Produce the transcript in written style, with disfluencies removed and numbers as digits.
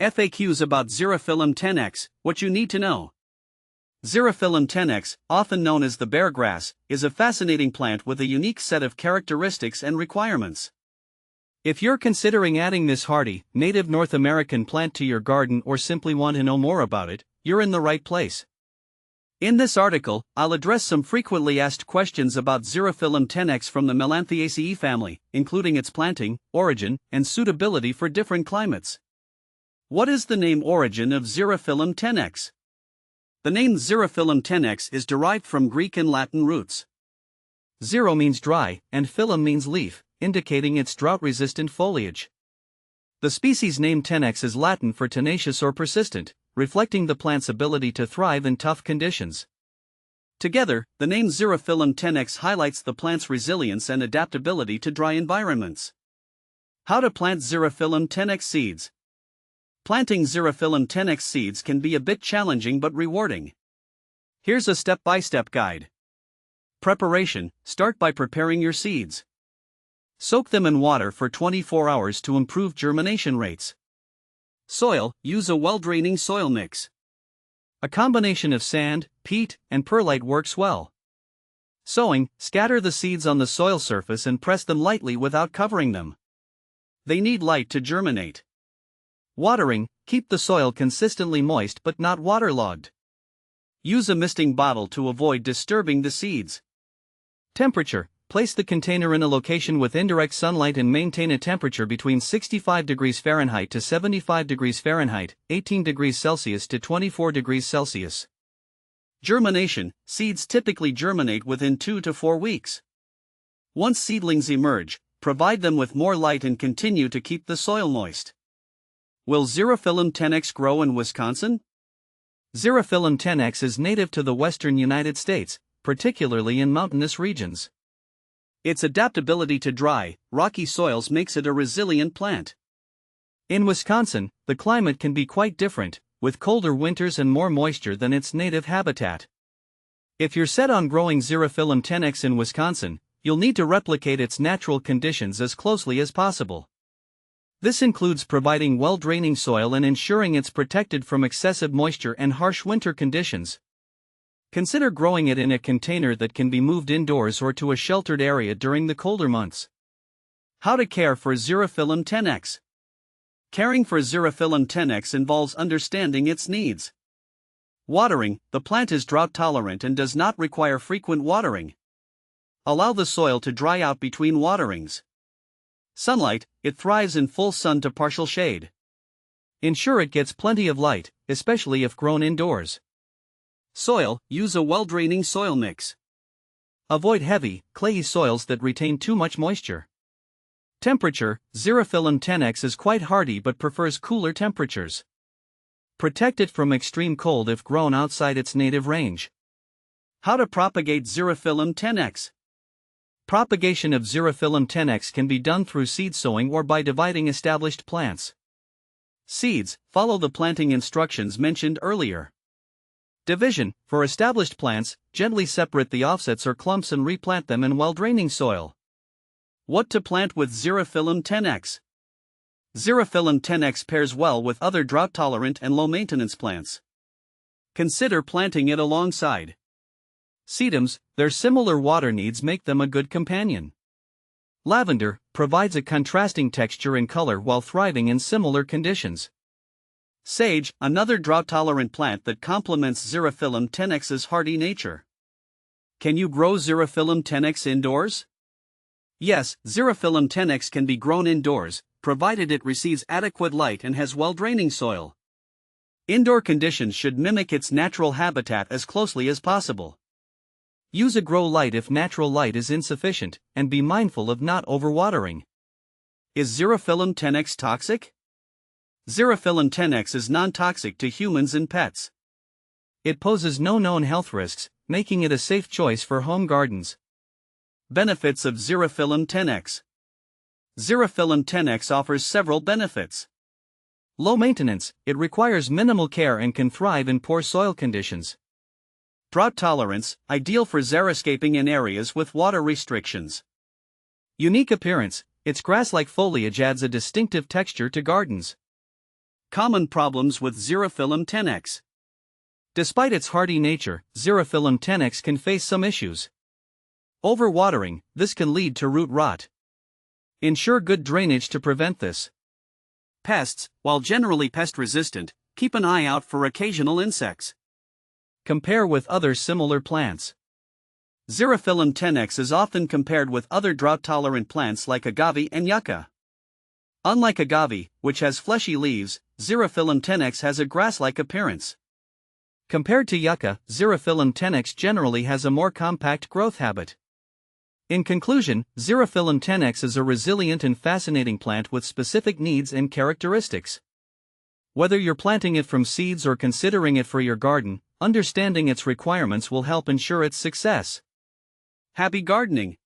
FAQs about Xerophyllum tenax, what you need to know. Xerophyllum tenax, often known as the bear grass, is a fascinating plant with a unique set of characteristics and requirements. If you're considering adding this hardy, native North American plant to your garden or simply want to know more about it, you're in the right place. In this article, I'll address some frequently asked questions about Xerophyllum tenax from the Melanthiaceae family, including its planting, origin, and suitability for different climates. What is the name origin of Xerophyllum tenax? The name Xerophyllum tenax is derived from Greek and Latin roots. Xero means dry, and phyllum means leaf, indicating its drought-resistant foliage. The species name tenax is Latin for tenacious or persistent, reflecting the plant's ability to thrive in tough conditions. Together, the name Xerophyllum tenax highlights the plant's resilience and adaptability to dry environments. How to plant Xerophyllum tenax seeds. Planting Xerophyllum tenax seeds can be a bit challenging but rewarding. Here's a step-by-step guide. Preparation: start by preparing your seeds. Soak them in water for 24 hours to improve germination rates. Soil: use a well-draining soil mix. A combination of sand, peat, and perlite works well. Sowing: scatter the seeds on the soil surface and press them lightly without covering them. They need light to germinate. Watering: keep the soil consistently moist but not waterlogged. Use a misting bottle to avoid disturbing the seeds. Temperature: place the container in a location with indirect sunlight and maintain a temperature between 65 degrees Fahrenheit to 75 degrees Fahrenheit, 18 degrees Celsius to 24 degrees Celsius. Germination: seeds typically germinate within 2 to 4 weeks. Once seedlings emerge, provide them with more light and continue to keep the soil moist. Will Xerophyllum tenax grow in Wisconsin? Xerophyllum tenax is native to the western United States, particularly in mountainous regions. Its adaptability to dry, rocky soils makes it a resilient plant. In Wisconsin, the climate can be quite different, with colder winters and more moisture than its native habitat. If you're set on growing Xerophyllum tenax in Wisconsin, you'll need to replicate its natural conditions as closely as possible. This includes providing well-draining soil and ensuring it's protected from excessive moisture and harsh winter conditions. Consider growing it in a container that can be moved indoors or to a sheltered area during the colder months. How to care for Xerophyllum tenax. Caring for Xerophyllum tenax involves understanding its needs. Watering: the plant is drought-tolerant and does not require frequent watering. Allow the soil to dry out between waterings. Sunlight: it thrives in full sun to partial shade. Ensure it gets plenty of light, especially if grown indoors. Soil: use a well-draining soil mix. Avoid heavy, clayey soils that retain too much moisture. Temperature: Xerophyllum tenax is quite hardy but prefers cooler temperatures. Protect it from extreme cold if grown outside its native range. How to propagate Xerophyllum tenax. Propagation of Xerophyllum tenax can be done through seed sowing or by dividing established plants. Seeds: follow the planting instructions mentioned earlier. Division: for established plants, gently separate the offsets or clumps and replant them in well-draining soil. What to plant with Xerophyllum tenax. Xerophyllum tenax pairs well with other drought-tolerant and low-maintenance plants. Consider planting it alongside sedums. Their similar water needs make them a good companion. Lavender provides a contrasting texture and color while thriving in similar conditions. Sage, another drought-tolerant plant that complements Xerophyllum tenax's hardy nature. Can you grow Xerophyllum tenax indoors? Yes, Xerophyllum tenax can be grown indoors, provided it receives adequate light and has well-draining soil. Indoor conditions should mimic its natural habitat as closely as possible. Use a grow light if natural light is insufficient, and be mindful of not overwatering. Is Xerophyllum tenax toxic? Xerophyllum tenax is non-toxic to humans and pets. It poses no known health risks, making it a safe choice for home gardens. Benefits of Xerophyllum tenax. Xerophyllum tenax offers several benefits. Low maintenance: it requires minimal care and can thrive in poor soil conditions. Drought tolerance: ideal for xeriscaping in areas with water restrictions. Unique appearance: its grass-like foliage adds a distinctive texture to gardens. Common problems with Xerophyllum Tenax. Despite its hardy nature, Xerophyllum Tenax can face some issues. Overwatering, this can lead to root rot. Ensure good drainage to prevent this. Pests, while generally pest-resistant, keep an eye out for occasional insects. Compare with other similar plants. Xerophyllum Tenax is often compared with other drought-tolerant plants like agave and yucca. Unlike agave, which has fleshy leaves, Xerophyllum Tenax has a grass-like appearance. Compared to yucca, Xerophyllum Tenax generally has a more compact growth habit. In conclusion, Xerophyllum Tenax is a resilient and fascinating plant with specific needs and characteristics. Whether you're planting it from seeds or considering it for your garden, understanding its requirements will help ensure its success. Happy gardening!